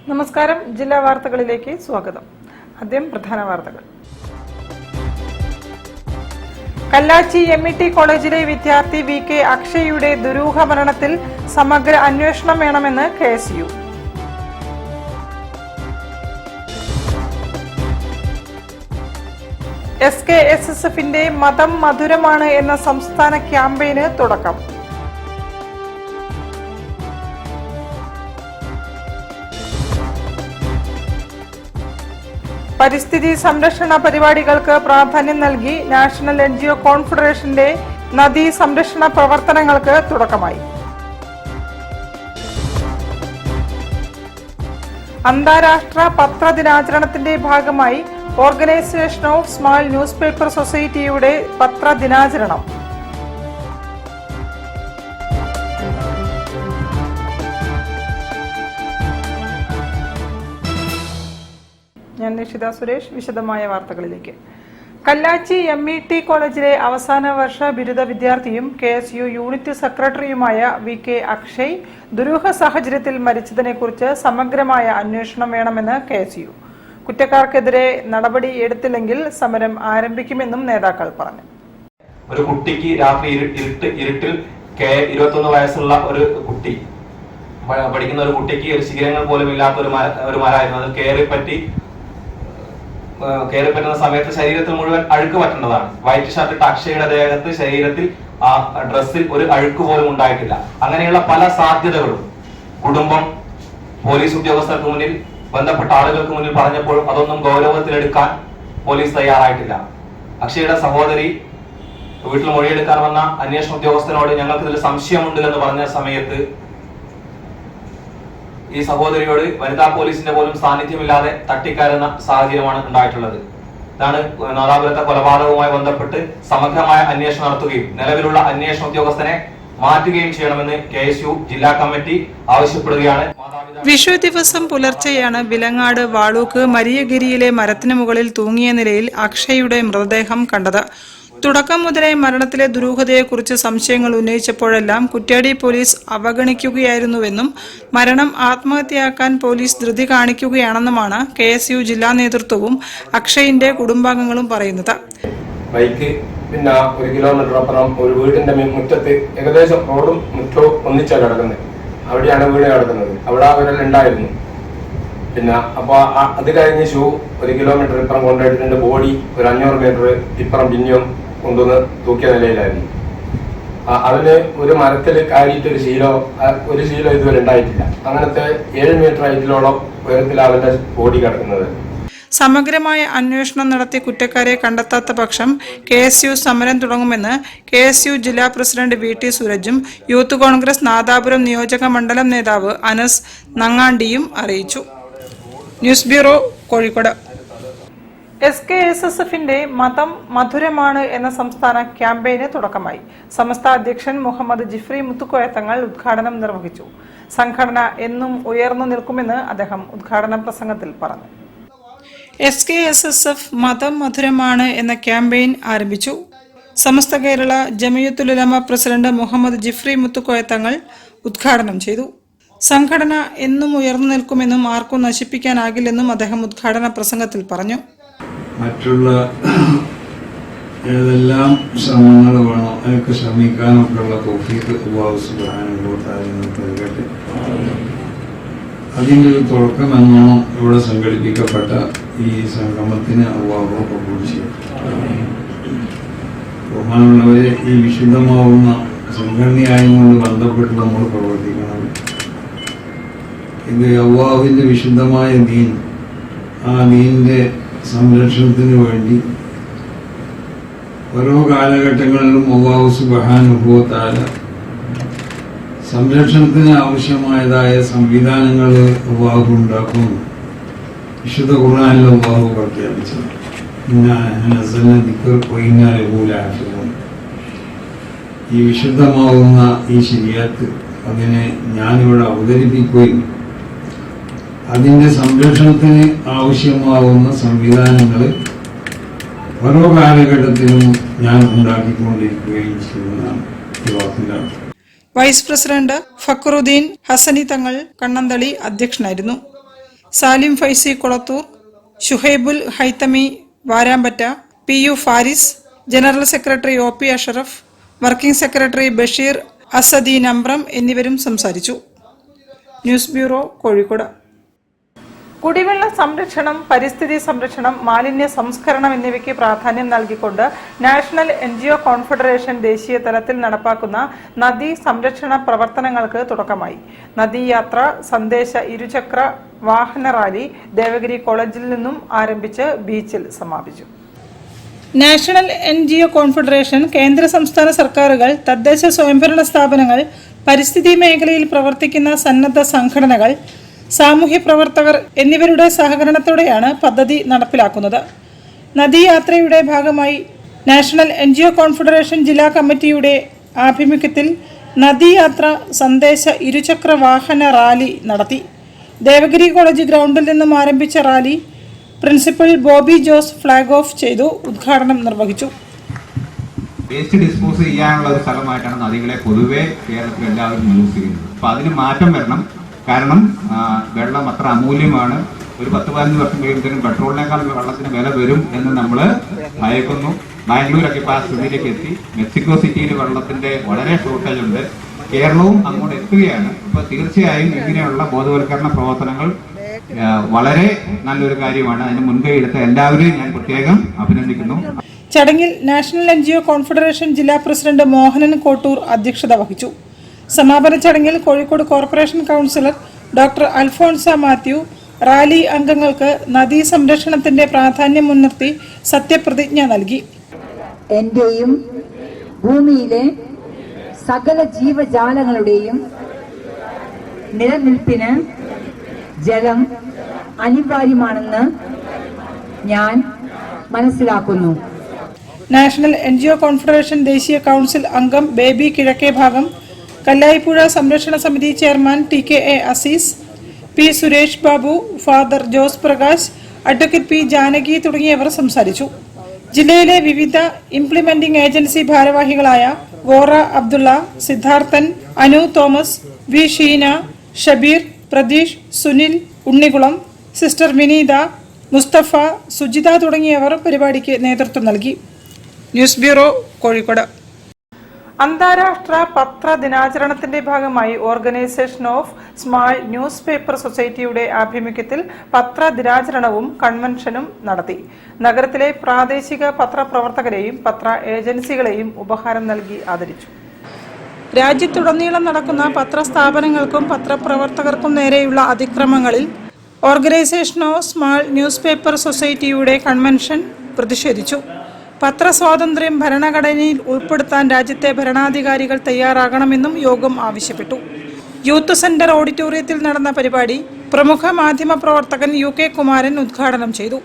നമസ്കാരം. ജില്ലാ വാർത്തകളിലേക്ക് സ്വാഗതം. ആദ്യം പ്രധാന വാർത്തകൾ. കല്ലാച്ചി MET കോളേജിലെ വിദ്യാർത്ഥി VK അക്ഷയുടെ ദുരൂഹ മരണത്തിൽ സമഗ്ര അന്വേഷണം വേണമെന്ന് KSU. SKSSFന്റെ മതം മധുരമാണ് എന്ന സംസ്ഥാന ക്യാമ്പയിന് തുടക്കം. പരിസ്ഥിതി സംരക്ഷണ പരിപാടികൾക്ക് പ്രാധാന്യം നൽകി നാഷണൽ NGO കോൺഫെഡറേഷന്റെ നദീ സംരക്ഷണ പ്രവർത്തനങ്ങൾക്ക് തുടക്കമായി. അന്താരാഷ്ട്ര പത്രദിനാചരണത്തിന്റെ ഭാഗമായി organisation of small news paper സൊസൈറ്റിയുടെ പത്രദിനാചരണം. ഞാൻ നിഷിത സുരേഷ്. വിശദമായ വാർത്തകളിലേക്ക്. കല്ലാച്ചി MET കോളേജിലെ അവസാന വർഷ ബിരുദ വിദ്യാർത്ഥിയും KSU യൂണിറ്റ് സെക്രട്ടറിയുമായ VK അക്ഷയ് ദുരൂഹ സാഹചര്യത്തിൽ മരിച്ചതിനെക്കുറിച്ച് സമഗ്രമായ അന്വേഷണം വേണമെന്ന് KSU. കുറ്റക്കാർക്കെതിരെ നടപടി എടുത്തില്ലെങ്കിൽ സമരം ആരംഭിക്കുമെന്നും നേതാക്കൾ പറഞ്ഞു. ഒരു കുട്ടിക്ക് രാത്രി ഇരുട്ടിൽ 21 വയസ്സുള്ള ഒരു കുട്ടി പഠിക്കുന്ന ഒരു കുട്ടിക്ക് ഒരു ശിഖരങ്ങൾ പോലും ഇല്ലാത്ത ഒരു മരമായിരുന്നു. അത് കയറി പറ്റുന്ന സമയത്ത് ശരീരത്തിൽ മുഴുവൻ അഴുക്ക് പറ്റേണ്ടതാണ്. വൈറ്റ് ഷർട്ട് ഇട്ട അക്ഷയുടെ ദേഹത്ത് ശരീരത്തിൽ ആ ഡ്രസ്സിൽ ഒരു അഴുക്ക് പോലും ഉണ്ടായിട്ടില്ല. അങ്ങനെയുള്ള പല സാധ്യതകളും കുടുംബം പോലീസ് ഉദ്യോഗസ്ഥർക്ക് മുന്നിൽ ബന്ധപ്പെട്ട ആളുകൾക്ക് മുന്നിൽ പറഞ്ഞപ്പോഴും അതൊന്നും ഗൗരവത്തിലെടുക്കാൻ പോലീസ് തയ്യാറായിട്ടില്ല. അക്ഷയുടെ സഹോദരി വീട്ടിൽ മൊഴിയെടുക്കാൻ വന്ന അന്വേഷണ ഉദ്യോഗസ്ഥനോട് ഞങ്ങൾക്ക് ഇതിൽ സംശയമുണ്ട് എന്ന് പറഞ്ഞ സമയത്ത് ഈ സഹോദരിയോട് വനിതാ പോലീസിന്റെ പോലും സാന്നിധ്യമില്ലാതെ തട്ടിക്കയറുന്ന സാഹചര്യമാണ് ഉണ്ടായിട്ടുള്ളത്. ഇതാണ് നാദാപുരത്തെ കൊലപാതകവുമായി ബന്ധപ്പെട്ട് സമഗ്രമായ അന്വേഷണം നടത്തുകയും നിലവിലുള്ള അന്വേഷണ ഉദ്യോഗസ്ഥനെ മാറ്റുകയും ചെയ്യണമെന്ന് KSU ജില്ലാ കമ്മിറ്റി ആവശ്യപ്പെടുകയാണ്. വിഷു ദിവസം പുലർച്ചെയാണ് വിലങ്ങാട് വാളൂക്ക് മരിയഗിരിയിലെ മരത്തിന് മുകളിൽ തൂങ്ങിയ നിലയിൽ അക്ഷയുടെ മൃതദേഹം കണ്ടത്. തുടക്കം മുതലേ മരണത്തിലെ ദുരൂഹതയെക്കുറിച്ച് സംശയങ്ങൾ ഉന്നയിച്ചപ്പോഴെല്ലാം കുറ്റ്യാടി പോലീസ് അവഗണിക്കുകയായിരുന്നുവെന്നും മരണം ആത്മഹത്യയാക്കാൻ പോലീസ് ധൃതി കാണിക്കുകയാണെന്നുമാണ് KSU ജില്ലാ നേതൃത്വവും അക്ഷയിന്റെ കുടുംബാംഗങ്ങളും പറയുന്നത്. ബൈക്ക് പിന്നെ 1 കിലോമീറ്റർ അപ്പുറം ഒരു വീടിന്റെ മുറ്റത്ത് ഏകദേശം റോഡും മുറ്റവും ഒന്നിച്ചാണ് കിടക്കുന്നത്. അവിടെയാണ് വീട് കിടക്കുന്നത്. അവിടെ അവരെല്ലാം പിന്നെ അപ്പൊ അത് കഴിഞ്ഞ് 1 കിലോമീറ്റർ ഇപ്പുറം കൊണ്ടുപോയിട്ടുണ്ട്. ബോഡി ഒരു 500 മീറ്റർ ഇപ്പുറം പിന്നെയും കൊണ്ടുവന്ന് തൂക്കിയ നിലയിലായിരുന്നു. അതിന് ഒരു മരത്തിൽ കയറിയിട്ട് ഒരു ശീലം ഇതുവരെ ഉണ്ടായിട്ടില്ല. അങ്ങനത്തെ 7 മീറ്റർ ഹൈറ്റിലോളം ഉയരത്തിൽ അവന്റെ ബോഡി കിടക്കുന്നത്. സമഗ്രമായ അന്വേഷണം നടത്തി കുറ്റക്കാരെ കണ്ടെത്താത്ത പക്ഷം KSU സമരം തുടങ്ങുമെന്ന് KSU ജില്ലാ പ്രസിഡന്റ് VT സുരജും യൂത്ത് കോൺഗ്രസ് നാദാപുരം നിയോജക മണ്ഡലം നേതാവ് അനസ് നങ്ങാണ്ടിയും അറിയിച്ചു. News bureau, Kozhikode. SKSSFന്റെ മതം മധുരമാണ് എന്ന സംസ്ഥാന ക്യാമ്പയിന് തുടക്കമായി. സമസ്ത അധ്യക്ഷൻ മുഹമ്മദ് ജിഫ്രി മുത്തുക്കോയ തങ്ങൾ ഉദ്ഘാടനം നിർവഹിച്ചു. സംഘടന എന്നും ഉയർന്നു നിൽക്കുമെന്ന് അദ്ദേഹം ഉദ്ഘാടന പ്രസംഗത്തിൽ പറഞ്ഞു. SKSSF മതം മധുരമാണ് എന്ന ക്യാമ്പയിൻ ആരംഭിച്ചു. സമസ്ത കേരള ജമിയത്തുൽ-ഉലമ പ്രസിഡന്റ് മുഹമ്മദ് ജിഫ്രി മുത്തുക്കോയ തങ്ങൾ ഉദ്ഘാടനം ചെയ്തു. സംഘടന എന്നും ഉയർന്നു നിൽക്കുമെന്നും ആർക്കും നശിപ്പിക്കാനാകില്ലെന്നും അദ്ദേഹം ഉദ്ഘാടന പ്രസംഗത്തിൽ പറഞ്ഞു. മറ്റുള്ള ഏതെല്ലാം ശ്രമങ്ങൾ വേണോ അതൊക്കെ ശ്രമിക്കാനൊക്കെ ഉള്ള തൗഫീഖ് അല്ലാഹു സുബ്ഹാനഹു വ തആല നൽകട്ടെ. അതിൻ്റെ ഒരു തുടക്കം എന്നോണം ഇവിടെ സംഘടിപ്പിക്കപ്പെട്ട ഈ സംഗമത്തിന് അല്ലാഹു കബൂൽ ചെയ്യട്ടെ. ബഹുമാനമുള്ളവരെ, ഈ വിശുദ്ധമാവുന്ന സംഘടനയായതുകൊണ്ട് ബന്ധപ്പെട്ട് നമ്മൾ പ്രവർത്തിക്കണം. ഇത് അല്ലാഹുവിൻ്റെ വിശുദ്ധമായ ദീൻ, ആ ദീനിൻ്റെ സംരക്ഷണത്തിന് വേണ്ടി ഓരോ കാലഘട്ടങ്ങളിലും അല്ലാഹു സുബ്ഹാനഹു വ തആല സംരക്ഷണത്തിന് ആവശ്യമായതായ സംവിധാനങ്ങൾ അല്ലാഹു ഉണ്ടാക്കുന്നു. വിശുദ്ധ ഖുർആനിൽ അല്ലാഹു പ്രഖ്യാപിച്ചത് ഈ വിശുദ്ധമാവുന്ന ഈ ശരീഅത്ത് അതിനെ ഞാനിവിടെ അവതരിപ്പിക്കുകയും അതിൻ്റെ സംരക്ഷണത്തിന് ആവശ്യമാവുന്ന സംവിധാനങ്ങൾ ഓരോ കാലഘട്ടത്തിലും ഞാൻ ഉണ്ടാക്കിക്കൊണ്ടിരിക്കുകയും ചെയ്യുന്നതാണ് ഈ വാക്കിലാണ്. വൈസ് പ്രസിഡന്റ് ഫക്രുദ്ദീൻ ഹസനി തങ്ങൾ കണ്ണന്തളി അധ്യക്ഷനായിരുന്നു. Salim Faizi Kolathur, Shuhaibul Haithami Varambatta, PU Faris, general secretary OP Ashraf, working secretary Basheer Asadeen Ambram എന്നിവരും സംസാരിച്ചു. News bureau, Kozhikode. കുടിവെള്ള സംരക്ഷണം, പരിസ്ഥിതി സംരക്ഷണം, മാലിന്യ സംസ്കരണം എന്നിവയ്ക്ക് പ്രാധാന്യം നൽകിക്കൊണ്ട് നാഷണൽ NGO കോൺഫെഡറേഷൻ ദേശീയ തലത്തിൽ നടപ്പാക്കുന്ന നദീ സംരക്ഷണ പ്രവർത്തനങ്ങൾക്ക് തുടക്കമായി. നദീയാത്ര സന്ദേശ ഇരുചക്ര വാഹന റാലി ദേവഗിരി കോളേജിൽ നിന്നും ആരംഭിച്ച് ബീച്ചിൽ സമാപിച്ചു. നാഷണൽ NGO കോൺഫെഡറേഷൻ, കേന്ദ്ര സംസ്ഥാന സർക്കാരുകൾ, തദ്ദേശ സ്വയംഭരണ സ്ഥാപനങ്ങൾ, പരിസ്ഥിതി മേഖലയിൽ പ്രവർത്തിക്കുന്ന സന്നദ്ധ സംഘടനകൾ, സാമൂഹ്യ പ്രവർത്തകർ എന്നിവരുടെ സഹകരണത്തോടെയാണ് പദ്ധതി നടപ്പിലാക്കുന്നത്. നദീയാത്രയുടെ ഭാഗമായി നാഷണൽ NGO കോൺഫെഡറേഷൻ ജില്ലാ കമ്മിറ്റിയുടെ ആഭിമുഖ്യത്തിൽ നദീയാത്ര സന്ദേശ ഇരുചക്ര വാഹന റാലി നടത്തി. ദേവഗിരി കോളേജ് ഗ്രൗണ്ടിൽ നിന്നും ആരംഭിച്ച rally principal Bobby Jose flag off ചെയ്തു ഉദ്ഘാടനം നിർവഹിച്ചു. വേസ്റ്റ് ഡിസ്പോസ് ചെയ്യാനുള്ള ഒരു സ്ഥലമായിട്ടാണ് നദികളെ പൊതുവെ കേരളത്തിൽ എല്ലാവരും യൂസ് ചെയ്യുന്നത്. അപ്പോൾ അതിന് മാറ്റം വരണം. കാരണം വെള്ളം അത്ര അമൂല്യമാണ്. ഒരു 10-15 വർഷം കഴിയുമ്പോഴത്തേനും പെട്രോളിനേക്കാൾ വെള്ളത്തിന് വില വരും എന്ന് നമ്മൾ ഭയക്കുന്നു. ബാംഗ്ലൂരൊക്കെ ഇപ്പോൾ ആ സ്ഥിതിയിലേക്ക് എത്തി. മെക്സിക്കോ സിറ്റിയിൽ വെള്ളത്തിന്റെ വളരെ ഷോർട്ടേജ് ഉണ്ട്. കേരളവും അങ്ങോട്ട് എത്തുകയാണ്. അപ്പോൾ തീർച്ചയായും ഇങ്ങനെയുള്ള ബോധവൽക്കരണ പ്രവർത്തനങ്ങൾ വളരെ നല്ലൊരു കാര്യമാണ്. അതിന് മുൻകൈ എടുത്ത എല്ലാവരെയും ഞാൻ പ്രത്യേകം അഭിനന്ദിക്കുന്നു. ചടങ്ങിൽ നാഷണൽ NGO കോൺഫെഡറേഷൻ ജില്ലാ പ്രസിഡന്റ് മോഹനൻ കോട്ടൂർ അധ്യക്ഷത വഹിച്ചു. സമാപന ചടങ്ങിൽ Kozhikode corporation councillor doctor Alphonsa Mathew rally അംഗങ്ങൾക്ക് നദീ സംരക്ഷണത്തിന്റെ പ്രാധാന്യം മുൻനിർത്തി സത്യപ്രതിജ്ഞ നൽകി. എന്റെയും ഭൂമിയിലെ സകല ജീവജാലങ്ങളുടെയും നിലനിൽപ്പിന് ജലം അനിവാര്യമാണെന്ന് ഞാൻ മനസ്സിലാക്കുന്നു. നാഷണൽ NGO കോൺഫെഡറേഷൻ ദേശീയ കൗൺസിൽ അംഗം ബേബി കിഴക്കേ ഭാഗം, കല്ലായിപ്പുഴ സംരക്ഷണ സമിതി chairman TKA Azeez, P Suresh Babu, father Jose Prakash, advocate P Janaki തുടങ്ങിയവർ സംസാരിച്ചു. ജില്ലയിലെ വിവിധ ഇംപ്ലിമെന്റിംഗ് ഏജൻസി ഭാരവാഹികളായ വോറ അബ്ദുള്ള, സിദ്ധാർത്ഥൻ, അനു തോമസ്, V ഷീന, ഷബീർ, പ്രതീഷ്, സുനിൽ, ഉണ്ണികുളം, സിസ്റ്റർ വിനീത, മുസ്തഫ, സുജിത തുടങ്ങിയവർ പരിപാടിക്ക് നേതൃത്വം നൽകി. News bureau, Kozhikode. അന്താരാഷ്ട്ര പത്ര ദിനാചരണത്തിന്റെ ഭാഗമായി organisation of small news paper സൊസൈറ്റിയുടെ ആഭിമുഖ്യത്തിൽ പത്ര ദിനാചരണവും കൺവെൻഷനും നടത്തി. നഗരത്തിലെ പ്രാദേശിക പത്രപ്രവർത്തകരെയും പത്ര ഏജൻസികളെയും ഉപഹാരം നൽകി ആദരിച്ചു. രാജ്യത്തുടനീളം നടക്കുന്ന പത്രസ്ഥാപനങ്ങൾക്കും പത്രപ്രവർത്തകർക്കും നേരെയുള്ള അതിക്രമങ്ങളിൽ organisation of small news paper സൊസൈറ്റിയുടെ കൺവെൻഷൻ പ്രതിഷേധിച്ചു. പത്രസ്വാതന്ത്ര്യം ഭരണഘടനയിൽ ഉൾപ്പെടുത്താൻ രാജ്യത്തെ ഭരണാധികാരികൾ തയ്യാറാകണമെന്നും യോഗം ആവശ്യപ്പെട്ടു. യൂത്ത് സെന്റർ ഓഡിറ്റോറിയത്തിൽ നടന്ന പരിപാടി പ്രമുഖ മാധ്യമ പ്രവർത്തകൻ UK കുമാരൻ ഉദ്ഘാടനം ചെയ്തു.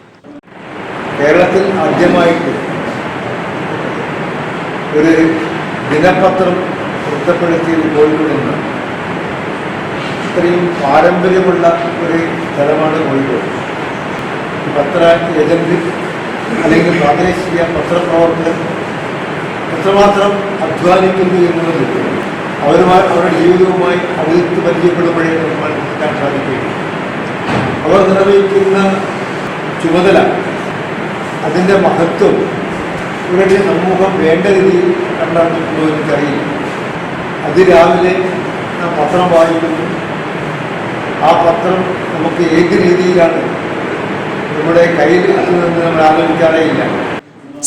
കേരളത്തിൽ ആദ്യമായിട്ട് ഒരു ദിനപത്രം പുറപ്പെടുത്തിയത് കോഴിക്കോട്. ഇത്രയും പാരമ്പര്യമുള്ള ഒരു സ്ഥലമാണ് കോഴിക്കോട്. പത്ര ഏജന്റ് അല്ലെങ്കിൽ പ്രാദേശിക പത്രപ്രവർത്തകർ എത്രമാത്രം അധ്വാനിക്കുന്നു എന്നുള്ളത് അവരുടെ ജീവിതവുമായി അടുത്ത് പരിചയപ്പെടുമ്പോഴേ നമുക്ക് മനസ്സിലാക്കാൻ സാധിക്കുകയും അവർ നിർവഹിക്കുന്ന ചുമതല, അതിൻ്റെ മഹത്വം ഇവരുടെ സമൂഹം വേണ്ട രീതിയിൽ കണ്ടാക്കുന്നുണ്ടോ എനിക്കറിയില്ല. അതിരാവിലെ നാം പത്രം വായിക്കുന്നു. ആ പത്രം നമുക്ക് ഏത് രീതിയിലാണ് നമ്മുടെ കയ്യിൽ എത്തുന്നതെന്ന് നമ്മൾ ആലോചിക്കാറേയില്ല.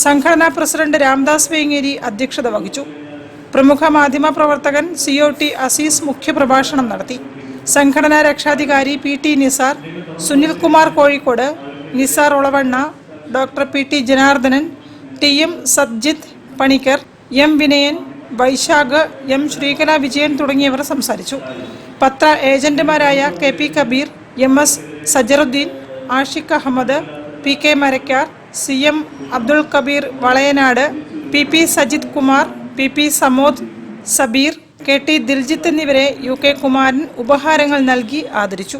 സംഘടനാ പ്രസിഡന്റ് രാംദാസ് വേങ്ങേരി അധ്യക്ഷത വഹിച്ചു. പ്രമുഖ മാധ്യമ പ്രവർത്തകൻ COT അസീസ് മുഖ്യപ്രഭാഷണം നടത്തി. സംഘടനാ രക്ഷാധികാരി PT Nisar, Sunilkumar Kozhikode, Nisar Olavanna, doctor PT Janardhanan, TM Sabjith Panicker, M Vinayan, Vaishakh, M Sreekala Vijayan തുടങ്ങിയവർ സംസാരിച്ചു. പത്ര ഏജന്റുമാരായ KP Kabir, MS സജറുദ്ദീൻ, Ashiq Ahmed, PK Marakkar, CM Abdul Kabir Valayanad, PP Sajith Kumar, PP സമോദ്, Sabeer, KT Diljith എന്നിവരെ UK കുമാരൻ ഉപഹാരങ്ങൾ നൽകി ആദരിച്ചു.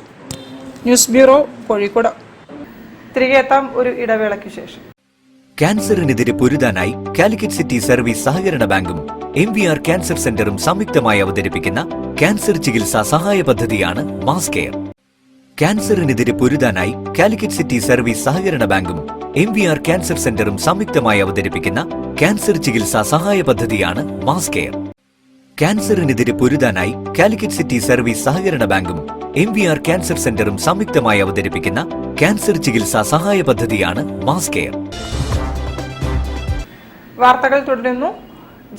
News bureau, Kozhikode. തിരികെ എത്താം ഒരു ഇടവേളയ്ക്ക് ശേഷം. ക്യാൻസറിനെതിരെ പൊരുതാനായി കാലിക്കറ്റ് സിറ്റി സർവീസ് സഹകരണ ബാങ്കും MVR ക്യാൻസർ സെന്ററും സംയുക്തമായി അവതരിപ്പിക്കുന്ന ക്യാൻസർ ചികിത്സാ സഹായ പദ്ധതിയാണ് മാസ് കെയർ. ക്യാൻസറിനെതിരെ പൊരുതാനായി കാലിക്കറ്റ് സിറ്റി സർവീസ് സഹകരണ ബാങ്കും MVR ക്യാൻസർ സെന്ററും സംയുക്തമായി അവതരിപ്പിക്കുന്ന ക്യാൻസർ ചികിത്സാ സഹായ പദ്ധതിയാണ് മാസ് കെയർ. ക്യാൻസറിനെതിരെ പൊരുതാനായി കാലിക്കറ്റ് സിറ്റി സർവീസ് സഹകരണ ബാങ്കും MVR ക്യാൻസർ സെന്ററും സംയുക്തമായി അവതരിപ്പിക്കുന്ന ക്യാൻസർ ചികിത്സാ സഹായ പദ്ധതിയാണ് മാസ് കെയർ. വാർത്തകൾ തുടരുന്നു.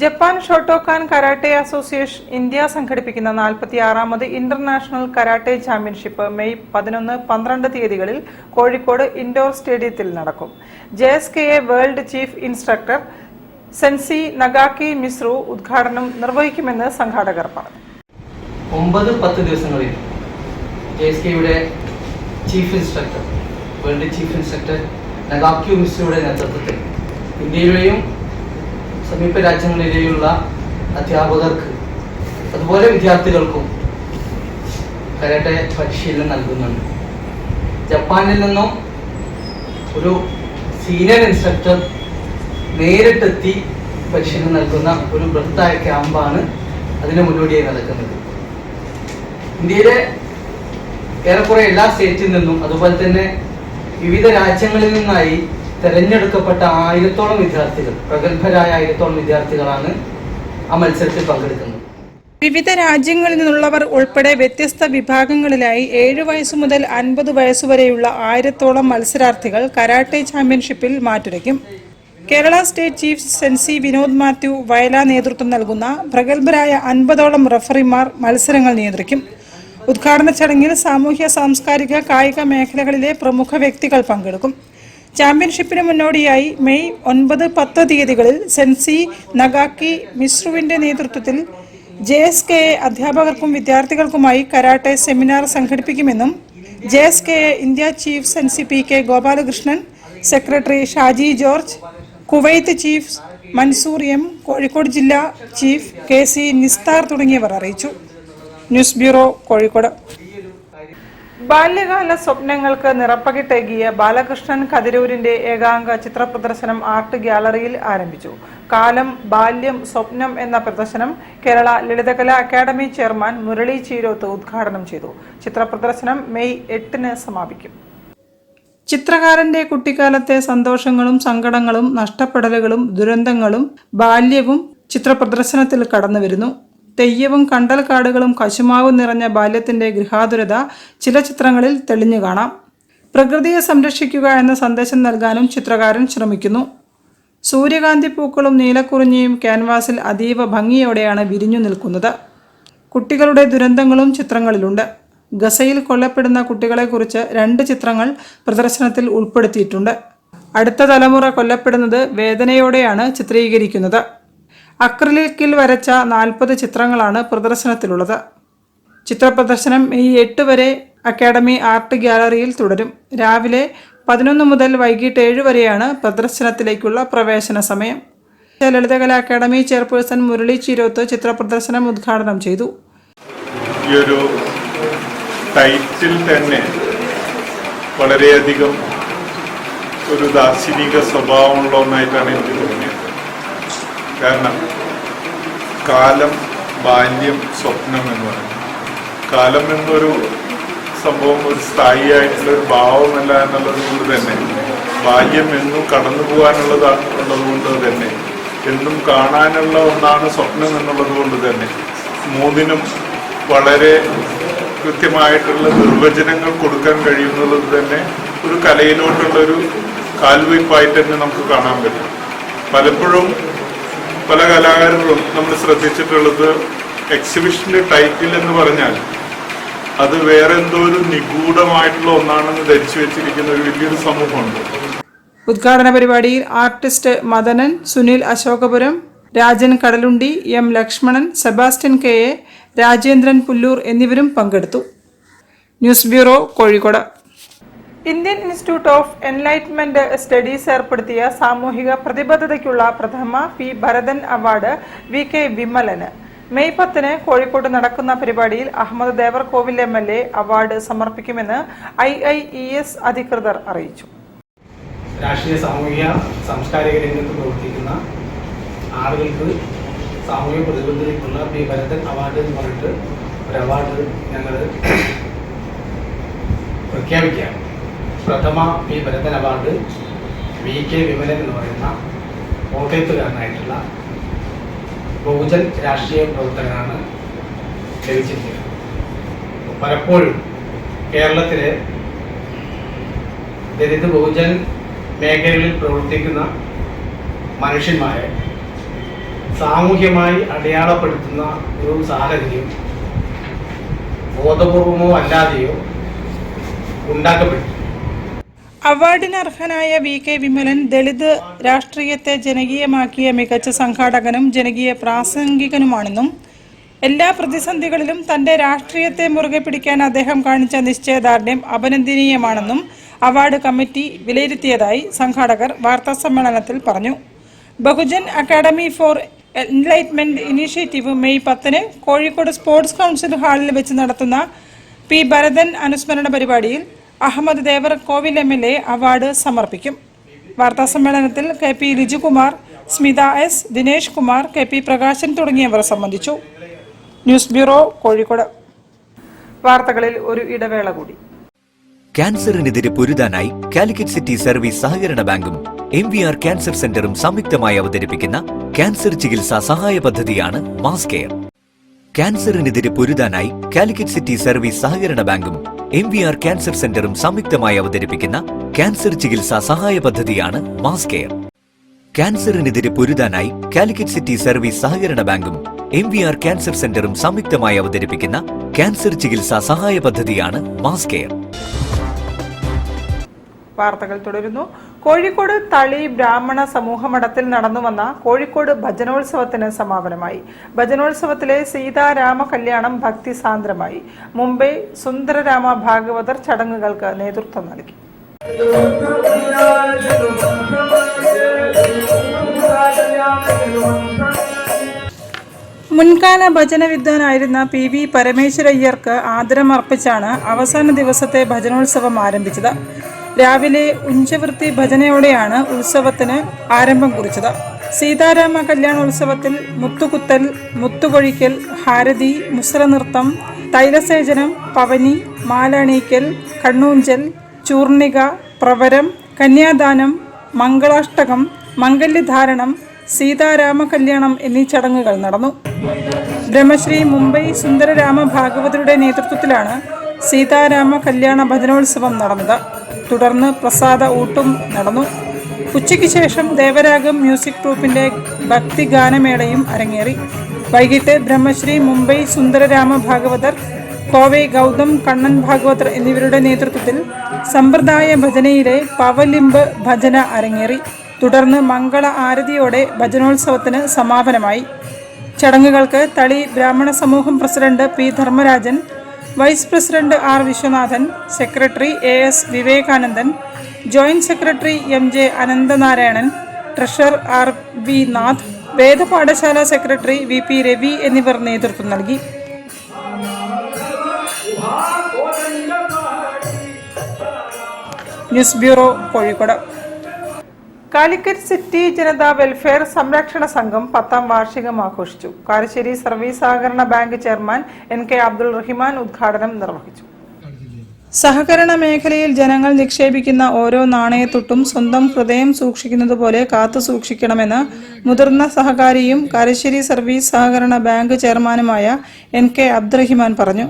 Japan Shotokan karate association India സംഘടിപ്പിക്കുന്ന 46ാമത് ഇന്റർനാഷണൽ കരാട്ടെ ചാമ്പ്യൻഷിപ്പ് മെയ് 11-12 തീയതികളിൽ കോഴിക്കോട് ഇൻഡോർ സ്റ്റേഡിയത്തിൽ നടക്കും. JSKA world chief instructor sensei Nagaki Misru ഉദ്ഘാടനം നിർവഹിക്കുമെന്ന് സംഘാടകർ പറഞ്ഞു. 9-10 ദിവസങ്ങളിൽ JSKയുടെ chief instructor world chief instructor Nagaki മിസ്രുയുടെ നേതൃത്വത്തിൽ ഇന്ത്യയിലെയും സമീപ രാജ്യങ്ങളിലെയുള്ള അധ്യാപകർക്ക് അതുപോലെ വിദ്യാർത്ഥികൾക്കും കരാട്ടെ പരിശീലനം നൽകുന്നുണ്ട്. ജപ്പാനിൽ നിന്നും ഒരു സീനിയർ ഇൻസ്ട്രക്ടർ നേരിട്ടെത്തി പരിശീലനം നൽകുന്ന ഒരു ബൃഹത്തായ ക്യാമ്പാണ് അതിന് മുന്നോടിയായി നടക്കുന്നത്. ഇന്ത്യയിലെ ഏറെക്കുറെ എല്ലാ സ്റ്റേറ്റിൽ നിന്നും അതുപോലെ തന്നെ വിവിധ രാജ്യങ്ങളിൽ നിന്നായി തെരഞ്ഞെടുക്കപ്പെട്ട 1000-ഓളം വിദ്യാർത്ഥികൾ, പ്രഗത്ഭരായ 1000-ഓളം വിദ്യാർത്ഥികളാണ് ആ മത്സരത്തിൽ പങ്കെടുക്കുന്നത്. വിവിധ രാജ്യങ്ങളിൽ നിന്നുള്ളവർ ഉൾപ്പെടെ വ്യത്യസ്ത വിഭാഗങ്ങളിലായി 7 വയസ്സു മുതൽ 50 വയസ്സുവരെയുള്ള 1000-ഓളം മത്സരാർത്ഥികൾ കരാട്ടെ ചാമ്പ്യൻഷിപ്പിൽ മാറ്റുരയ്ക്കും. കേരള സ്റ്റേറ്റ് ചീഫ് സെൻസി വിനോദ് മാത്യു വയല നേതൃത്വം നൽകുന്ന പ്രഗത്ഭരായ 50-ഓളം റഫറിമാർ മത്സരങ്ങൾ നിയന്ത്രിക്കും. ഉദ്ഘാടന ചടങ്ങിൽ സാമൂഹ്യ സാംസ്കാരിക കായിക മേഖലകളിലെ പ്രമുഖ വ്യക്തികൾ പങ്കെടുക്കും. ചാമ്പ്യൻഷിപ്പിന് മുന്നോടിയായി മെയ് 9-10 തീയതികളിൽ സെൻസി നഗാക്കി മിസ്രുവിന്റെ നേതൃത്വത്തിൽ JSKA അധ്യാപകർക്കും വിദ്യാർത്ഥികൾക്കുമായി കരാട്ടെ സെമിനാർ സംഘടിപ്പിക്കുമെന്നും JSKA India chief sensei PK Gopalakrishnan, secretary Shaji George, Kuwait chief Mansoor M, Kozhikode ജില്ലാ ചീഫ് KC നിസ്താർ തുടങ്ങിയവർ അറിയിച്ചു. News bureau, Kozhikode. ബാല്യകാല സ്വപ്നങ്ങൾക്ക് നിറപ്പകിട്ടേകിയ ബാലകൃഷ്ണൻ കതിരൂരിന്റെ ഏകാംഗ ചിത്ര പ്രദർശനം ആർട്ട് ഗ്യാലറിയിൽ ആരംഭിച്ചു. കാലം, ബാല്യം, സ്വപ്നം എന്ന പ്രദർശനം കേരള ലളിതകലാ അക്കാദമി ചെയർമാൻ മുരളി ചീരോത്ത് ഉദ്ഘാടനം ചെയ്തു. ചിത്ര പ്രദർശനം മെയ് 8-ന് സമാപിക്കും. ചിത്രകാരന്റെ കുട്ടിക്കാലത്തെ സന്തോഷങ്ങളും സങ്കടങ്ങളും നഷ്ടപ്പെടലുകളും ദുരന്തങ്ങളും ബാല്യവും ചിത്രപ്രദർശനത്തിൽ കടന്നുവരുന്നു. തെയ്യവും കണ്ടൽക്കാടുകളും കശുമാവും നിറഞ്ഞ ബാല്യത്തിന്റെ ഗൃഹാതുരത ചില ചിത്രങ്ങളിൽ തെളിഞ്ഞു കാണാം. പ്രകൃതിയെ സംരക്ഷിക്കുക എന്ന സന്ദേശം നൽകാനും ചിത്രകാരൻ ശ്രമിക്കുന്നു. സൂര്യകാന്തി പൂക്കളും നീലക്കുറിഞ്ഞിയും ക്യാൻവാസിൽ അതീവ ഭംഗിയോടെയാണ് വിരിഞ്ഞു നിൽക്കുന്നത്. കുട്ടികളുടെ ദുരന്തങ്ങളും ചിത്രങ്ങളിലുണ്ട്. ഗസയിൽ കൊല്ലപ്പെടുന്ന കുട്ടികളെക്കുറിച്ച് 2 ചിത്രങ്ങൾ പ്രദർശനത്തിൽ ഉൾപ്പെടുത്തിയിട്ടുണ്ട്. അടുത്ത തലമുറ കൊല്ലപ്പെടുന്നത് വേദനയോടെയാണ് ചിത്രീകരിക്കുന്നത്. അക്രിലിക്കിൽ വരച്ച 40 ചിത്രങ്ങളാണ് പ്രദർശനത്തിലുള്ളത്. ചിത്രപ്രദർശനം മെയ് 8 വരെ അക്കാദമി ആർട്ട് ഗ്യാലറിയിൽ തുടരും. രാവിലെ 11 മുതൽ വൈകിട്ട് 7 വരെയാണ് പ്രദർശനത്തിലേക്കുള്ള പ്രവേശന സമയം. ലളിതകലാ അക്കാദമി ചെയർപേഴ്സൺ മുരളി ചീരോത്ത് ചിത്രപ്രദർശനം ഉദ്ഘാടനം ചെയ്തു. ഈ ഒരു ടൈറ്റിൽ തന്നെ വളരെയധികം ഒരു ദാർശനിക സ്വഭാവമുള്ള ഒന്നായിട്ടാണ് എനിക്ക് തോന്നിയത്. കാരണം കാലം, ബാല്യം, സ്വപ്നം എന്ന് പറയുന്നത്, കാലം എന്നൊരു സംഭവം ഒരു സ്ഥായിയായിട്ടുള്ളൊരു ഭാവമല്ല എന്നുള്ളത് കൊണ്ട് തന്നെ, ബാല്യം എന്നും കടന്നു പോകാനുള്ളതാണുള്ളത് കൊണ്ട് തന്നെ, എന്നും കാണാനുള്ള ഒന്നാണ് സ്വപ്നം എന്നുള്ളത് കൊണ്ട് തന്നെ, മൂന്നിനും വളരെ കൃത്യമായിട്ടുള്ള നിർവചനങ്ങൾ കൊടുക്കാൻ കഴിയുന്നത് തന്നെ ഒരു കലയിലോട്ടുള്ളൊരു കാൽവയ്പായിട്ട് തന്നെ നമുക്ക് കാണാൻ പറ്റും. പലപ്പോഴും പല കലാകാരങ്ങളും നമ്മൾ ശ്രദ്ധിച്ചിട്ടുള്ളത് എക്സിബിഷന്റെ ടൈറ്റിൽ എന്ന് പറഞ്ഞാൽ അത് വേറെ എന്തോ ഒരു നിഗൂഢമായിട്ടുള്ള ഒന്നാണെന്ന് ധരിച്ചു വെച്ചിരിക്കുന്ന ഒരു വലിയൊരു സമൂഹമുണ്ട്. ഉദ്ഘാടന പരിപാടിയിൽ artist Madanan, Sunil Ashokapuram, Rajan Kadalundi, M Lakshmanan, Sebastian KA, Rajendran Pullur എന്നിവരും പങ്കെടുത്തു. News bureau, Kozhikode. Indian institute of enlightenment studies ഏർപ്പെടുത്തിയ സാമൂഹിക പ്രതിബദ്ധതയ്ക്കുള്ള പ്രഥമ P. ഭരതൻ അവാർഡ് VK വിമലന്. മെയ് 10 കോഴിക്കോട് നടക്കുന്ന പരിപാടിയിൽ അഹമ്മദ് ദേവർകോവിൽ MLA അവാർഡ് സമർപ്പിക്കുമെന്ന് IIES അധികൃതർ അറിയിച്ചു. രാഷ്ട്രീയ സാമൂഹിക സാംസ്കാരിക രംഗത്ത് പ്രവർത്തിക്കുന്ന ആളുകൾക്ക് സാമൂഹിക പ്രതിബദ്ധതയ്ക്കുള്ള പി ഭരതൻ അവാർഡ് എന്ന് പറഞ്ഞിട്ട് ഒരു അവാർഡ് ഞങ്ങൾ പ്രഖ്യാപിക്കുകയാണ്. പ്രഥമ P Bharathan award VK Vimalan എന്ന് പറയുന്ന കോട്ടയത്തുകാരനായിട്ടുള്ള ബഹുജൻ രാഷ്ട്രീയ പ്രവർത്തകനാണ് ലഭിച്ചിരിക്കുന്നത്. പലപ്പോഴും കേരളത്തിലെ ദലിത് ബഹുജൻ മേഖലകളിൽ പ്രവർത്തിക്കുന്ന മനുഷ്യന്മാരെ സാമൂഹ്യമായി അടയാളപ്പെടുത്തുന്ന ഒരു സാഹചര്യം ബോധപൂർവമോ അല്ലാതെയോ ഉണ്ടാക്കപ്പെട്ടു. അവാർഡിന് അർഹനായ VK വിമലൻ ദളിത് രാഷ്ട്രീയത്തെ ജനകീയമാക്കിയ മികച്ച സംഘാടകനും ജനകീയ പ്രാസംഗികനുമാണെന്നും എല്ലാ പ്രതിസന്ധികളിലും തന്റെ രാഷ്ട്രീയത്തെ മുറുകെ പിടിക്കാൻ അദ്ദേഹം കാണിച്ച നിശ്ചയദാർഢ്യം അഭിനന്ദനീയമാണെന്നും അവാർഡ് കമ്മിറ്റി വിലയിരുത്തിയതായി സംഘാടകർ വാർത്താസമ്മേളനത്തിൽ പറഞ്ഞു. Bahujan academy for enlightenment initiative May 10 Kozhikode sports council ഹാളിൽ വെച്ച് നടത്തുന്ന പി ഭരതൻ അനുസ്മരണ പരിപാടിയിൽ അഹമ്മദ് ദേവർകോവിൽ MLA അവാർഡ് സമർപ്പിക്കും. വാർത്താസമ്മേളനത്തിൽ KP Lijukumar, Smitha S, Dinesh Kumar, KP Prakashan തുടങ്ങിയവർ സംബന്ധിച്ചു. News bureau, Kozhikode. വാർത്തകളിൽ ഒരു ഇടവേള കൂടി. ക്യാൻസറിനെതിരെ പൊരുതാനായി കാലിക്കറ്റ് സിറ്റി സർവീസ് സഹകരണ ബാങ്കും MVR ക്യാൻസർ സെന്ററും സംയുക്തമായി അവതരിപ്പിക്കുന്ന ക്യാൻസർ ചികിത്സാ സഹായ പദ്ധതിയാണ് മാസ് കെയർ. ക്യാൻസറിനെതിരെ പൊരുതാനായി കാലിക്കറ്റ് സിറ്റി സർവീസ് സഹകരണ ബാങ്കും MVR ക്യാൻസർ സെന്ററും സംയുക്തമായി അവതരിപ്പിക്കുന്ന ക്യാൻസർ ചികിത്സാ സഹായ പദ്ധതിയാണ് മാസ് കെയർ. ക്യാൻസറിനെതിരെ പൊരുതാനായി കാലിക്കറ്റ് സിറ്റി സർവീസ് സഹകരണ ബാങ്കും MVR ക്യാൻസർ സെന്ററും സംയുക്തമായി അവതരിപ്പിക്കുന്ന ക്യാൻസർ ചികിത്സാ സഹായ പദ്ധതിയാണ് മാസ് കെയർ. വാർത്തകൾ തുടരുന്നു. കോഴിക്കോട് തളി ബ്രാഹ്മണ സമൂഹമഠത്തിൽ നടന്നുവന്ന കോഴിക്കോട് ഭജനോത്സവത്തിന് സമാപനമായി. ഭജനോത്സവത്തിലെ സീതാരാമ കല്യാണം ഭക്തിസാന്ദ്രമായി. മുംബൈ സുന്ദരരാമ ഭാഗവതർ ചടങ്ങുകൾക്ക് നേതൃത്വം നൽകി. മുൻകാല ഭജന വിദ്വാനായിരുന്ന PV പരമേശ്വരയ്യർക്ക് ആദരമർപ്പിച്ചാണ് അവസാന ദിവസത്തെ ഭജനോത്സവം ആരംഭിച്ചത്. രാവിലെ ഉഞ്ചവൃത്തി ഭജനയോടെയാണ് ഉത്സവത്തിന് ആരംഭം കുറിച്ചത്. സീതാരാമ കല്യാണോത്സവത്തിൽ മുത്തുകുത്തൽ, മുത്തുകൊഴിക്കൽ, ഹാരതി, മുസ്രനൃത്തം, തൈലസേചനം, പവനി, മാലണീക്കൽ, കണ്ണൂഞ്ചൽ, ചൂർണിക, പ്രവരം, കന്യാദാനം, മംഗളാഷ്ടകം, മംഗല്യധാരണം, സീതാരാമ കല്യാണം എന്നീ ചടങ്ങുകൾ നടന്നു. ബ്രഹ്മശ്രീ മുംബൈ സുന്ദരരാമ ഭാഗവതരുടെ നേതൃത്വത്തിലാണ് സീതാരാമ കല്യാണ ഭജനോത്സവം നടന്നത്. തുടർന്ന് പ്രസാദ ഊട്ടും നടന്നു. ഉച്ചയ്ക്ക് ശേഷം ദേവരാഗം മ്യൂസിക് ട്രൂപ്പിന്റെ ഭക്തിഗാനമേളയും അരങ്ങേറി. വൈകിട്ട് ബ്രഹ്മശ്രീ മുംബൈ സുന്ദരരാമ ഭാഗവതർ, കോവൈ ഗൗതം കണ്ണൻ ഭാഗവതർ എന്നിവരുടെ നേതൃത്വത്തിൽ സമ്പ്രദായ ഭജനയിലെ പവലിംബ് ഭജന അരങ്ങേറി. തുടർന്ന് മംഗള ആരതിയോടെ ഭജനോത്സവത്തിന് സമാപനമായി. ചടങ്ങുകൾക്ക് തളി ബ്രാഹ്മണ സമൂഹം president P Dharmarajan, vice president R Viswanathan, secretary AS Vivekanandan, joint secretary MJ Ananthanarayanan, treasurer RV Nath, വേദപാഠശാല സെക്രട്ടറി VP രവി എന്നിവർ നേതൃത്വം നൽകി. News bureau, Kozhikode. Calicut city Janata welfare സംരക്ഷണ സംഘം 10ാം വാർഷികം ആഘോഷിച്ചു. കാരശ്ശേരി സർവീസ് സഹകരണ bank chairman NK Abdul Rahiman ഉദ്ഘാടനം നിർവഹിച്ചു. സഹകരണ മേഖലയിൽ ജനങ്ങൾ നിക്ഷേപിക്കുന്ന ഓരോ നാണയത്തുട്ടും സ്വന്തം ഹൃദയം സൂക്ഷിക്കുന്നതുപോലെ കാത്തു സൂക്ഷിക്കണമെന്ന് മുതിർന്ന സഹകാരിയും കാരശ്ശേരി സർവീസ് സഹകരണ ബാങ്ക് ചെയർമാനുമായ NK അബ്ദുൾ റഹിമാൻ പറഞ്ഞു.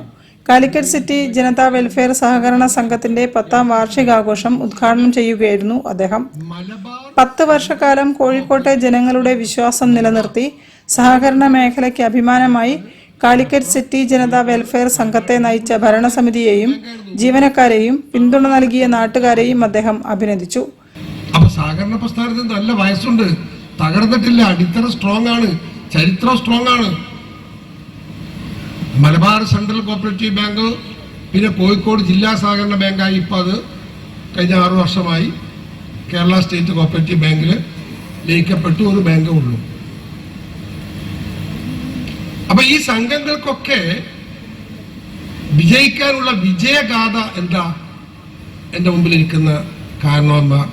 കാലിക്കറ്റ് സിറ്റി ജനതാ വെൽഫെയർ സഹകരണ സംഘത്തിന്റെ 10ാം വാർഷികാഘോഷം ഉദ്ഘാടനം ചെയ്യുകയായിരുന്നു അദ്ദേഹം. 10 വർഷക്കാലം കോഴിക്കോട്ടെ ജനങ്ങളുടെ വിശ്വാസം നിലനിർത്തി സഹകരണ മേഖലയ്ക്ക് അഭിമാനമായി കാലിക്കറ്റ് സിറ്റി ജനതാ വെൽഫെയർ സംഘത്തെ നയിച്ച ഭരണസമിതിയെയും ജീവനക്കാരെയും പിന്തുണ നൽകിയ നാട്ടുകാരെയും അദ്ദേഹം അഭിനന്ദിച്ചു. അപ്പൊ സഹകരണ പ്രസ്ഥാനത്തിന് നല്ല വയസ്സുണ്ട്, തകർന്നിട്ടില്ല, അടിത്തറ സ്ട്രോങ് ആണ്, ചരിത്രം സ്ട്രോങ് ആണ്. മലബാർ സെൻട്രൽ കോപ്പറേറ്റീവ് ബാങ്ക്, പിന്നെ കോഴിക്കോട് ജില്ലാ സഹകരണ ബാങ്കായി ഇപ്പോൾ അത് കഴിഞ്ഞ 6 വർഷമായി കേരള സ്റ്റേറ്റ് കോപ്പറേറ്റീവ് ബാങ്കിൽ ലയിക്കപ്പെട്ടു ഒരു ബാങ്കേ ഉള്ളൂ. അപ്പൊ അപ്പൊ ഈ സംഘങ്ങൾക്കൊക്കെ വിജയിക്കാനുള്ള വിജയഗാഥ എന്താ? എന്റെ മുമ്പിലിരിക്കുന്ന കാരണവന്മാർ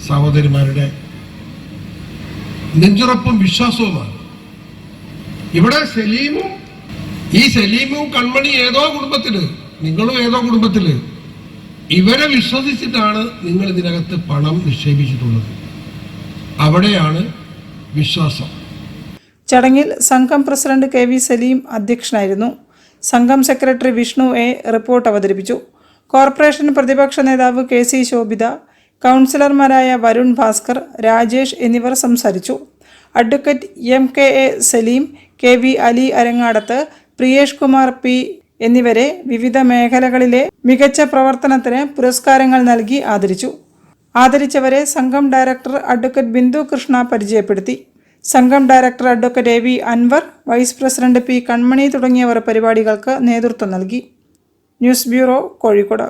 സഹോദരിമാരുടെ നെഞ്ചുറപ്പും വിശ്വാസവുമാണ്. ഇവിടെ സലീമും കൺമണി ഏതോ കുടുംബത്തില്, നിങ്ങളും ഏതോ കുടുംബത്തില്, ഇവരെ വിശ്വസിച്ചിട്ടാണ് നിങ്ങൾ ഇതിനകത്ത് പണം നിക്ഷേപിച്ചിട്ടുള്ളത്. അവിടെയാണ് വിശ്വാസം. ചടങ്ങിൽ സംഘം പ്രസിഡന്റ് കെ വി സലീം അധ്യക്ഷനായിരുന്നു. സംഘം സെക്രട്ടറി വിഷ്ണു എ റിപ്പോർട്ട് അവതരിപ്പിച്ചു. കോർപ്പറേഷൻ പ്രതിപക്ഷ നേതാവ് കെ സി ശോഭിത, കൗൺസിലർമാരായ വരുൺ ഭാസ്കർ, രാജേഷ് എന്നിവർ സംസാരിച്ചു. Advocate M K A Saleem, K V Ali Arangadath, Priyesh Kumar P എന്നിവരെ വിവിധ മേഖലകളിലെ മികച്ച പ്രവർത്തനത്തിന് പുരസ്കാരങ്ങൾ നൽകി ആദരിച്ചു. ആദരിച്ചവരെ സംഘം ഡയറക്ടർ അഡ്വക്കേറ്റ് ബിന്ദു കൃഷ്ണ പരിചയപ്പെടുത്തി. സംഘം director advocate A V Anvar, vice president P Kanmani തുടങ്ങിയവർ പരിപാടികൾക്ക് നേതൃത്വം നൽകി. News bureau, Kozhikode.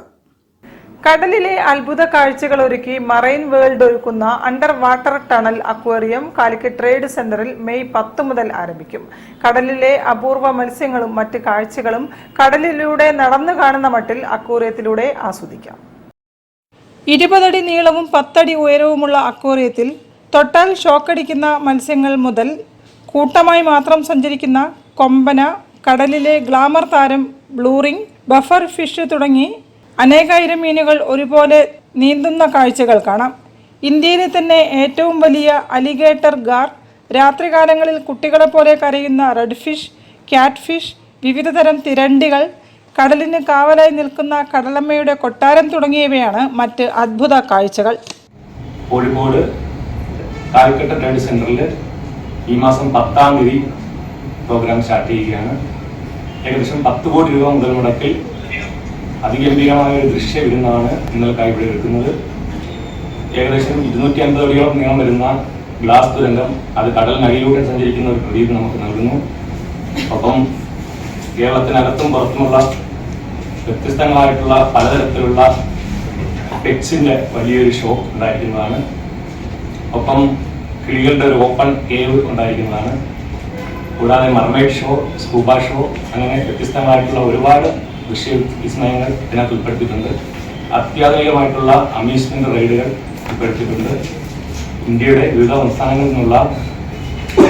കടലിലെ അത്ഭുത കാഴ്ചകൾ ഒരുക്കി മറൈൻ വേൾഡ് ഒരുക്കുന്ന under water tunnel aquarium Calicut trade സെന്ററിൽ മെയ് 10 മുതൽ ആരംഭിക്കും. കടലിലെ അപൂർവ മത്സ്യങ്ങളും മറ്റ് കാഴ്ചകളും കടലിലൂടെ നടന്നു കാണുന്ന മട്ടിൽ അക്വേറിയത്തിലൂടെ ആസ്വദിക്കാം. 20 അടി നീളവും 10 അടി ഉയരവുമുള്ള അക്വേറിയത്തിൽ തൊട്ടാൽ ഷോക്കടിക്കുന്ന മത്സ്യങ്ങൾ മുതൽ കൂട്ടമായി മാത്രം സഞ്ചരിക്കുന്ന കൊമ്പന, കടലിലെ ഗ്ലാമർ താരം ബ്ലൂറിംഗ്, ബഫർ ഫിഷ് തുടങ്ങി അനേകായിരം മീനുകൾ ഒരുപോലെ നീന്തുന്ന കാഴ്ചകൾ കാണാം. ഇന്ത്യയിലെ തന്നെ ഏറ്റവും വലിയ അലിഗേറ്റർ ഗാർ, രാത്രികാലങ്ങളിൽ കുട്ടികളെപ്പോലെ കരയുന്ന റെഡ് ഫിഷ്, ക്യാറ്റ് ഫിഷ്, വിവിധ തരം തിരണ്ടികൾ, കടലിന് കാവലായി നിൽക്കുന്ന കടലമ്മയുടെ കൊട്ടാരം തുടങ്ങിയവയാണ് മറ്റ് അത്ഭുത കാഴ്ചകൾ. കോഴിക്കോട് കാലിക്കറ്റ് ട്രേഡ് സെന്ററിൽ ഈ മാസം 10-ാം തീയതി പ്രോഗ്രാം സ്റ്റാർട്ട് ചെയ്യുകയാണ്. ഏകദേശം 10 കോടി രൂപ മുതൽ മുടക്കിൽ അതിഗംഭീരമായ ഒരു ദൃശ്യ വിരുന്നാണ് നിങ്ങൾക്കായി ഇവിടെ എടുക്കുന്നത്. ഏകദേശം 250 അടിയോളം നീളം വരുന്ന ഗ്ലാസ് തുരങ്കം അത് കടലിനടിയിലൂടെ സഞ്ചരിക്കുന്ന ഒരു പ്രതീതി നമുക്ക് നൽകുന്നു. ഒപ്പം കേരളത്തിനകത്തും പുറത്തുമുള്ള വ്യത്യസ്തങ്ങളായിട്ടുള്ള പലതരത്തിലുള്ള പെറ്റ്സിന്റെ വലിയൊരു ഷോ ഉണ്ടായിരിക്കുന്നതാണ്. ഒപ്പം കിളികളുടെ ഒരു ഓപ്പൺ കേവ് ഉണ്ടായിരിക്കുന്നതാണ്. കൂടാതെ മർമൈഡ് ഷോ, സ്കൂബ ഷോ, അങ്ങനെ വ്യത്യസ്തങ്ങളായിട്ടുള്ള ഒരുപാട് ദൃശ്യ വിസ്മയങ്ങൾ ഇതിനകത്ത് ഉൾപ്പെടുത്തിയിട്ടുണ്ട്. അത്യാധുനികമായിട്ടുള്ള അമ്യൂസ്മെന്റ് റൈഡുകൾ ഉൾപ്പെടുത്തിയിട്ടുണ്ട്. ഇന്ത്യയുടെ വിവിധ സംസ്ഥാനങ്ങളിൽ നിന്നുള്ള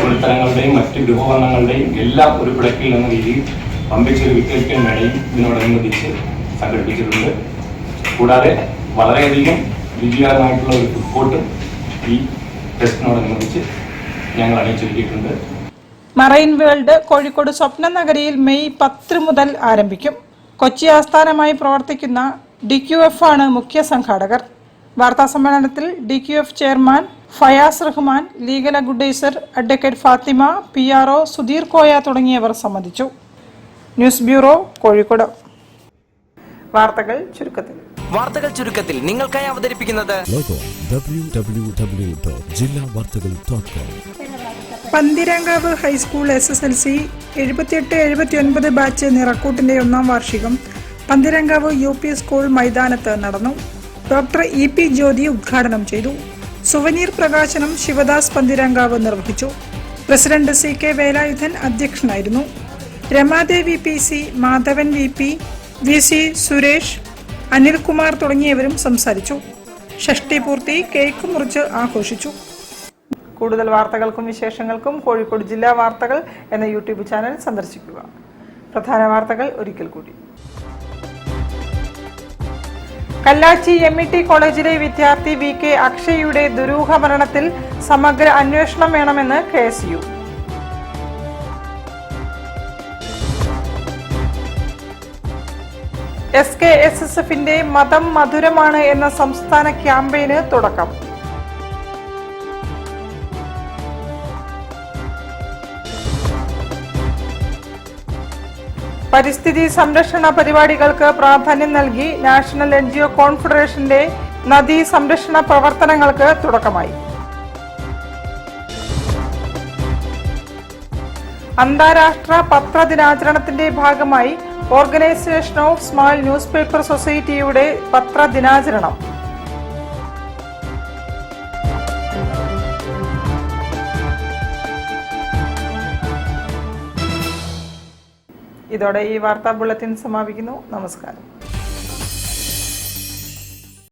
തുണിത്തരങ്ങളുടെയും മറ്റ് ഗൃഹോപകരണങ്ങളുടെയും എല്ലാം ഒരു പിടക്കിൽ എന്ന രീതിയിൽ പമ്പിച്ചൊരു വിക്കൽക്കൽ മേളയും ഇതിനോടനുബന്ധിച്ച് സംഘടിപ്പിച്ചിട്ടുണ്ട്. കൂടാതെ വളരെയധികം വിജയകരമായിട്ടുള്ള ഒരു ഫുഡ് കോർട്ടും ഈ ഫെസ്റ്റിനോടനുബന്ധിച്ച് ഞങ്ങൾ അണിയിച്ചൊരുക്കിയിട്ടുണ്ട്. മറൈൻ വേൾഡ് കോഴിക്കോട് സ്വപ്ന നഗരിയിൽ മെയ് 10 മുതൽ ആരംഭിക്കും. കൊച്ചി ആസ്ഥാനമായി പ്രവർത്തിക്കുന്ന DQF ആണ് മുഖ്യ സംഘാടകർ. വാർത്താസമ്മേളനത്തിൽ DQF chairman Fayas Rahman, legal adviser advocate Fathima, PRO Sudheer Koya തുടങ്ങിയവർ സംബന്ധിച്ചു. News bureau, Kozhikode. വാർത്തകൾ ചുരുക്കത്തിൽ നിങ്ങൾക്കായി അവതരിപ്പിക്കുന്നത് പന്തിരാങ്കാവ് ഹൈസ്കൂൾ SSLC 78-79 ബാച്ച് നിറക്കൂട്ടിന്റെ 1ാം വാർഷികം പന്തിരാങ്കാവ് UP സ്കൂൾ മൈതാനത്ത് നടന്നു. ഡോക്ടർ EP ജ്യോതി ഉദ്ഘാടനം ചെയ്തു. സുവനീർ പ്രകാശനം ശിവദാസ് പന്തിരാങ്കാവ് നിർവഹിച്ചു. പ്രസിഡന്റ് CK വേലായുധൻ അധ്യക്ഷനായിരുന്നു. Ramadevi PC, Madhavan VP, VC Suresh, Anilkumar തുടങ്ങിയവരും സംസാരിച്ചു. ഷഷ്ടിപൂർത്തി കേക്ക് മുറിച്ച് ആഘോഷിച്ചു. കൂടുതൽ വാർത്തകൾക്കും വിശേഷങ്ങൾക്കും കോഴിക്കോട് ജില്ലാ വാർത്തകൾ എന്ന യൂട്യൂബ് ചാനൽ സന്ദർശിക്കുക. പ്രധാന വാർത്തകൾ ഒരിക്കൽ കൂടി. കല്ലാച്ചി MET കോളേജിലെ വിദ്യാർത്ഥി VK അക്ഷയുടെ ദുരൂഹ മരണത്തിൽ സമഗ്ര അന്വേഷണം വേണമെന്ന് KSU. SKSSFന്റെ മതം മധുരമാണ് എന്ന സംസ്ഥാന ക്യാമ്പയിന് തുടക്കം. പരിസ്ഥിതി സംരക്ഷണ പരിപാടികൾക്ക് പ്രാധാന്യം നൽകി നാഷണൽ NGO കോൺഫെഡറേഷന്റെ നദീ സംരക്ഷണ പ്രവർത്തനങ്ങൾക്ക് തുടക്കമായി. അന്താരാഷ്ട്ര പത്രദിനാചരണത്തിന്റെ ഭാഗമായി organisation of small news paper സൊസൈറ്റിയുടെ പത്രദിനാചരണം. ഇതോടെ ഈ വാർത്താ ബുള്ളറ്റിൻ സമാപിക്കുന്നു. നമസ്കാരം.